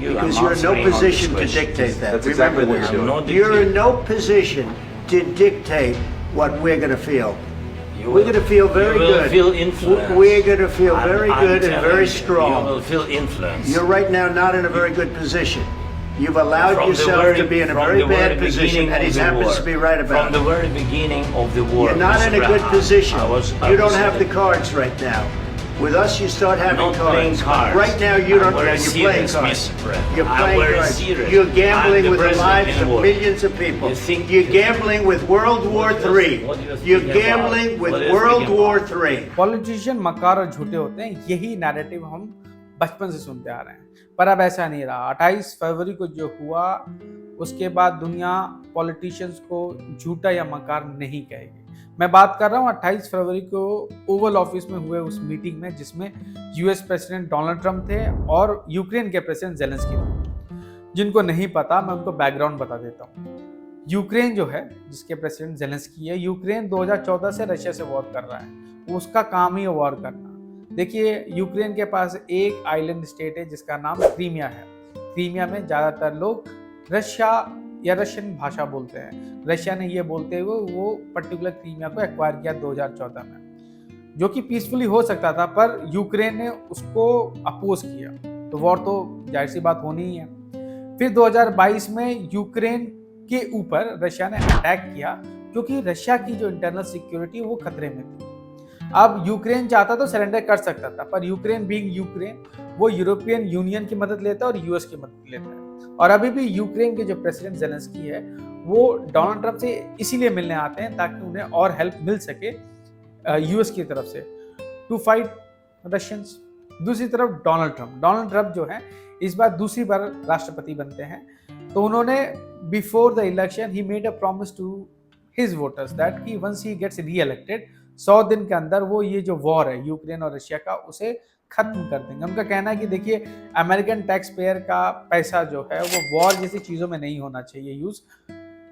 you. Because I'm you're in no answering on this position to question. dictate that. That's exactly Remember what this. you're doing. You're in no position to dictate what we're going to feel. We're going to feel very you will good. Feel influence. We're going to feel very I'm good and telling very you, strong. You will feel influence. You're right now not in a very good position. You've allowed From the yourself very- to be in a from very the bad very position, beginning and he of the happens war. to be right about From the it. very beginning of the war. You're not in Mr. a good Graham, position. I You don't was- have the cards right now. With us, you start having not playing cards. cards. Right now, you I'm don't. very You're playing serious, cards. Mr. President. You're I'm playing very cards. serious. You're gambling I'm the with the president lives in of war. millions of people. You think- You're gambling with World War What do you III. think You're about- gambling with what do you World think War about- III. Politician मक्कार और झूठे होते हैं, यही narrative हम बचपन से सुनते आ रहे हैं, पर अब ऐसा नहीं रहा। 28 फरवरी को जो हुआ उसके बाद दुनिया पॉलिटिशियंस को झूठा या मक्कार नहीं कहेगी। मैं बात कर रहा हूँ 28 फरवरी को ओवल ऑफिस में हुए उस मीटिंग में, जिसमें यूएस प्रेसिडेंट डोनाल्ड ट्रंप थे और यूक्रेन के प्रेसिडेंट जेलेंस्की थे। जिनको नहीं पता, मैं उनको बैकग्राउंड बता देता हूँ। यूक्रेन जो है, जिसके प्रेसिडेंट जेलेंस्की है, यूक्रेन 2014 से रशिया से वॉर कर रहा है। उसका काम ही है वॉर करना। देखिए, यूक्रेन के पास एक आइलैंड स्टेट है जिसका नाम क्रीमिया है। क्रीमिया में ज़्यादातर लोग रशिया या रशियन भाषा बोलते हैं। रशिया ने ये बोलते हुए वो पर्टिकुलर क्रीमिया को एक्वायर किया 2014 में, जो कि पीसफुली हो सकता था, पर यूक्रेन ने उसको अपोज किया, तो वॉर तो जाहिर सी बात होनी ही है। फिर 2022 में यूक्रेन के ऊपर रशिया ने अटैक किया, क्योंकि रशिया की जो इंटरनल सिक्योरिटी वो खतरे में थी। अब यूक्रेन चाहता तो सरेंडर कर सकता था, पर यूक्रेन बीइंग यूक्रेन, वो यूरोपियन यूनियन की मदद लेता है और यूएस की मदद लेता है। और अभी भी यूक्रेन के जो प्रेसिडेंट जेलेंस्की है, वो डोनाल्ड ट्रंप से इसीलिए मिलने आते हैं ताकि उन्हें और हेल्प मिल सके यूएस की तरफ से टू फाइट रशियंस। दूसरी तरफ डोनाल्ड ट्रंप जो है, इस बार दूसरी बार राष्ट्रपति बनते हैं, तो उन्होंने बिफोर द इलेक्शन ही made a promise to his voters that कि once he gets reelected 100 दिन के अंदर वो ये जो वॉर है यूक्रेन और रशिया का, उसे खत्म कर देंगे। उनका कहना है कि देखिए, अमेरिकन टैक्स पेयर का पैसा जो है वो वॉर जैसी चीज़ों में नहीं होना चाहिए यूज़।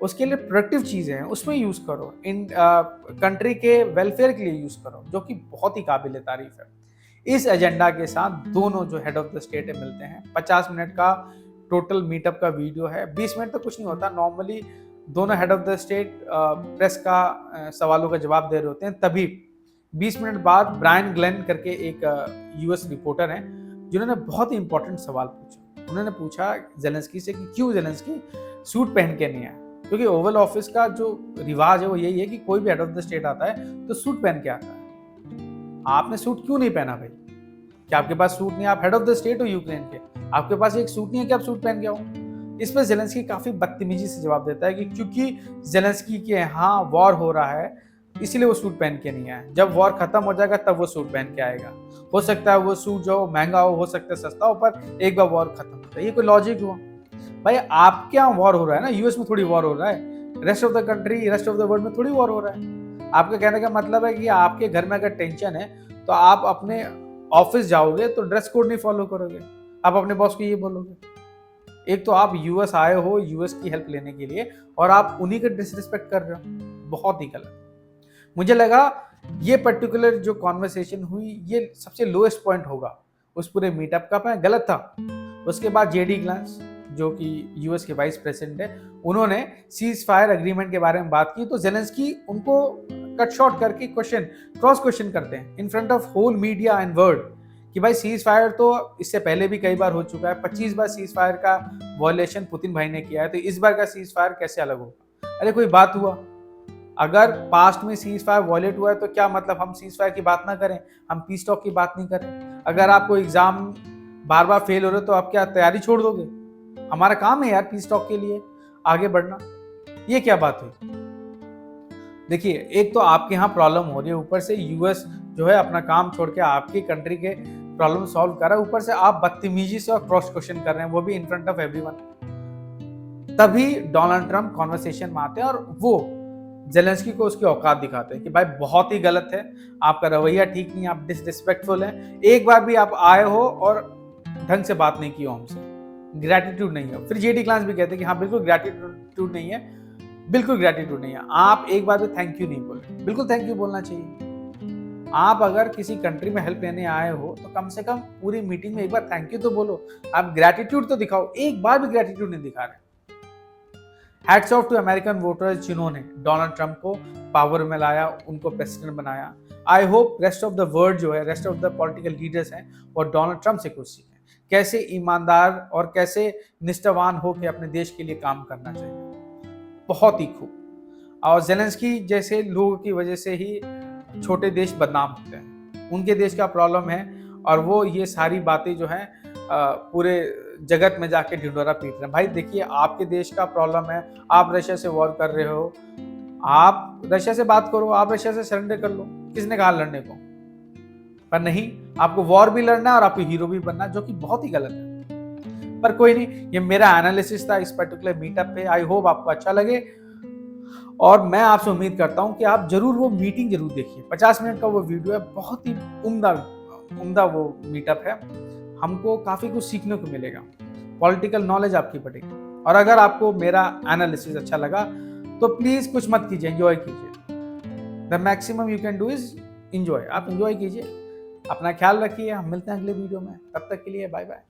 उसके लिए प्रोडक्टिव चीज़ें हैं उसमें यूज़ करो, इन कंट्री के वेलफेयर के लिए यूज़ करो, जो कि बहुत ही काबिल तारीफ है। इस एजेंडा के साथ दोनों जो हेड ऑफ द स्टेट है मिलते हैं। 50 मिनट का टोटल मीटअप का वीडियो है। 20 मिनट तो कुछ नहीं होता, नॉर्मली दोनों head of the state press का सवालों का जवाब दे रहे होते हैं। तभी 20 मिनट बाद ब्रायन ग्लेन करके एक यूएस रिपोर्टर हैं, जिन्होंने बहुत ही इंपॉर्टेंट सवाल पूछा। उन्होंने पूछा जेलेंस्की से कि क्यों जेलेंस्की सूट पहन के नहीं आया, क्योंकि ओवल ऑफिस का जो रिवाज है वो यही है कि कोई भी हेड ऑफ द स्टेट आता है तो सूट पहन के आता है। आपने सूट क्यों नहीं पहना भाई? क्या आपके पास सूट नहीं? आप हेड ऑफ द स्टेट हो यूक्रेन के, आपके पास एक सूट नहीं है कि आप सूट पहन के आओ? इस पर जेलेंस्की काफी बदतमीजी से जवाब देता है कि क्योंकि जेलेंस्की के यहाँ वॉर हो रहा है, इसीलिए वो सूट पहन के नहीं आया। जब वॉर खत्म हो जाएगा तब वो सूट पहन के आएगा। हो सकता है वो सूट जो महंगा हो सकता है सस्ता हो, पर एक बार वॉर खत्म हो जाए। ये कोई लॉजिक हुआ? भाई, आपके यहाँ वॉर हो रहा है ना, यूएस में थोड़ी वॉर हो रहा है, rest of the country, rest of the world में थोड़ी वॉर हो रहा है। आपका कहने का मतलब है कि आपके घर में अगर टेंशन है तो आप अपने ऑफिस जाओगे तो ड्रेस कोड नहीं फॉलो करोगे, आप अपने बॉस को ये बोलोगे। एक तो आप यूएस आए हो यूएस की हेल्प लेने के लिए, और आप उन्हीं का डिसरिस्पेक्ट कर रहे हो। बहुत ही गलत। मुझे लगा ये पर्टिकुलर जो कॉन्वर्सेशन हुई ये सबसे लोएस्ट पॉइंट होगा उस पूरे मीटअप का, पर गलत था। उसके बाद जेडी ग्लांस, जो कि यूएस के वाइस प्रेसिडेंट है, उन्होंने सीज फायर एग्रीमेंट के बारे में बात की, तो जेलेंस्की उनको कट शॉर्ट करके क्रॉस क्वेश्चन करते हैं in front of whole media and world कि भाई सीज फायर तो इससे पहले भी कई बार हो चुका है, 25 बार सीज फायर का वॉयलेशन पुतिन भाई ने किया है, तो इस बार का सीज फायर कैसे अलग होगा? अरे कोई बात हुआ? अगर पास्ट में सीज फायर वॉयलेट हुआ है तो क्या मतलब हम सीज फायर की बात ना करें, हम पीस टॉक की बात नहीं करें? अगर आपको एग्जाम बार बार फेल हो रहे हो तो आप क्या तैयारी छोड़ दोगे? हमारा काम है यार पीस टॉक के लिए आगे बढ़ना। ये क्या बात हुई? देखिए, एक तो आपके यहाँ प्रॉब्लम हो रही है, ऊपर से यूएस जो है अपना काम छोड़ के आपकी कंट्री के प्रॉब्लम सॉल्व कर रहा है, ऊपर से आप बदतमीजी से और क्रॉस क्वेश्चन कर रहे हैं, वो भी इन फ्रंट ऑफ एवरीवन। तभी डोनाल्ड ट्रंप कॉन्वर्सेशन में आते हैं और वो जेलेंस्की को उसकी औकात दिखाते हैं कि भाई बहुत ही गलत है, आपका रवैया ठीक नहीं, आप डिसरिस्पेक्टफुल हैं, एक बार भी आप आए हो और ढंग से बात नहीं की हो हमसे, ग्रैटिट्यूड नहीं है। फिर जेडी ग्लांस भी कहते हैं कि हाँ बिल्कुल ग्रैटिट्यूड नहीं है, बिल्कुल ग्रैटिट्यूड नहीं है, आप एक बार भी थैंक यू नहीं बोले। बिल्कुल थैंक यू बोलना चाहिए। आप अगर किसी कंट्री में हेल्प लेने आए हो तो कम से कम पूरी मीटिंग में एक बार थैंक यू तो बोलो, आप ग्रेटिट्यूड तो दिखाओ। एक बार भी ग्रेटिट्यूड नहीं दिखा रहे। Hats off to American voters जिन्होंने डोनाल्ड ट्रंप को पावर में लाया, उनको प्रेसिडेंट बनाया। I hope rest of the world जो है, rest of the political leaders हैं, वो डोनाल्ड ट्रंप से कुछ सीखें, कैसे ईमानदार और कैसे निष्ठावान हो के अपने देश के लिए काम करना चाहिए। बहुत ही खूब। और जेलेंस्की जैसे लोगों की वजह से ही छोटे देश बदनाम होते हैं, उनके देश का प्रॉब्लम है और वो ये सारी बातें जो हैं पूरे जगत में जाके ढिंढोरा पीट रहे हैं। भाई देखिए, आपके देश का प्रॉब्लम है, आप रशिया से वॉर कर रहे हो, आप रशिया से बात करो, आप रशिया से सरेंडर कर लो, किसने कहा लड़ने को? पर नहीं, आपको वॉर भी लड़ना है और आपको हीरो भी बनना, जो कि बहुत ही गलत है। पर कोई नहीं, ये मेरा एनालिसिस था इस पर्टिकुलर मीटअप पे। आई होप आपको अच्छा लगे और मैं आपसे उम्मीद करता हूं कि आप जरूर वो मीटिंग जरूर देखिए। 50 मिनट का वो वीडियो है, बहुत ही उम्दा वो मीटअप है। हमको काफी कुछ सीखने को मिलेगा, पॉलिटिकल नॉलेज आपकी बढ़ेगी। और अगर आपको मेरा एनालिसिस अच्छा लगा तो प्लीज कुछ मत कीजिए, एंजॉय कीजिए। The maximum you can do is enjoy. आप एंजॉय कीजिए, अपना ख्याल रखिए। हम मिलते हैं अगले वीडियो में, तब तक के लिए बाय बाय।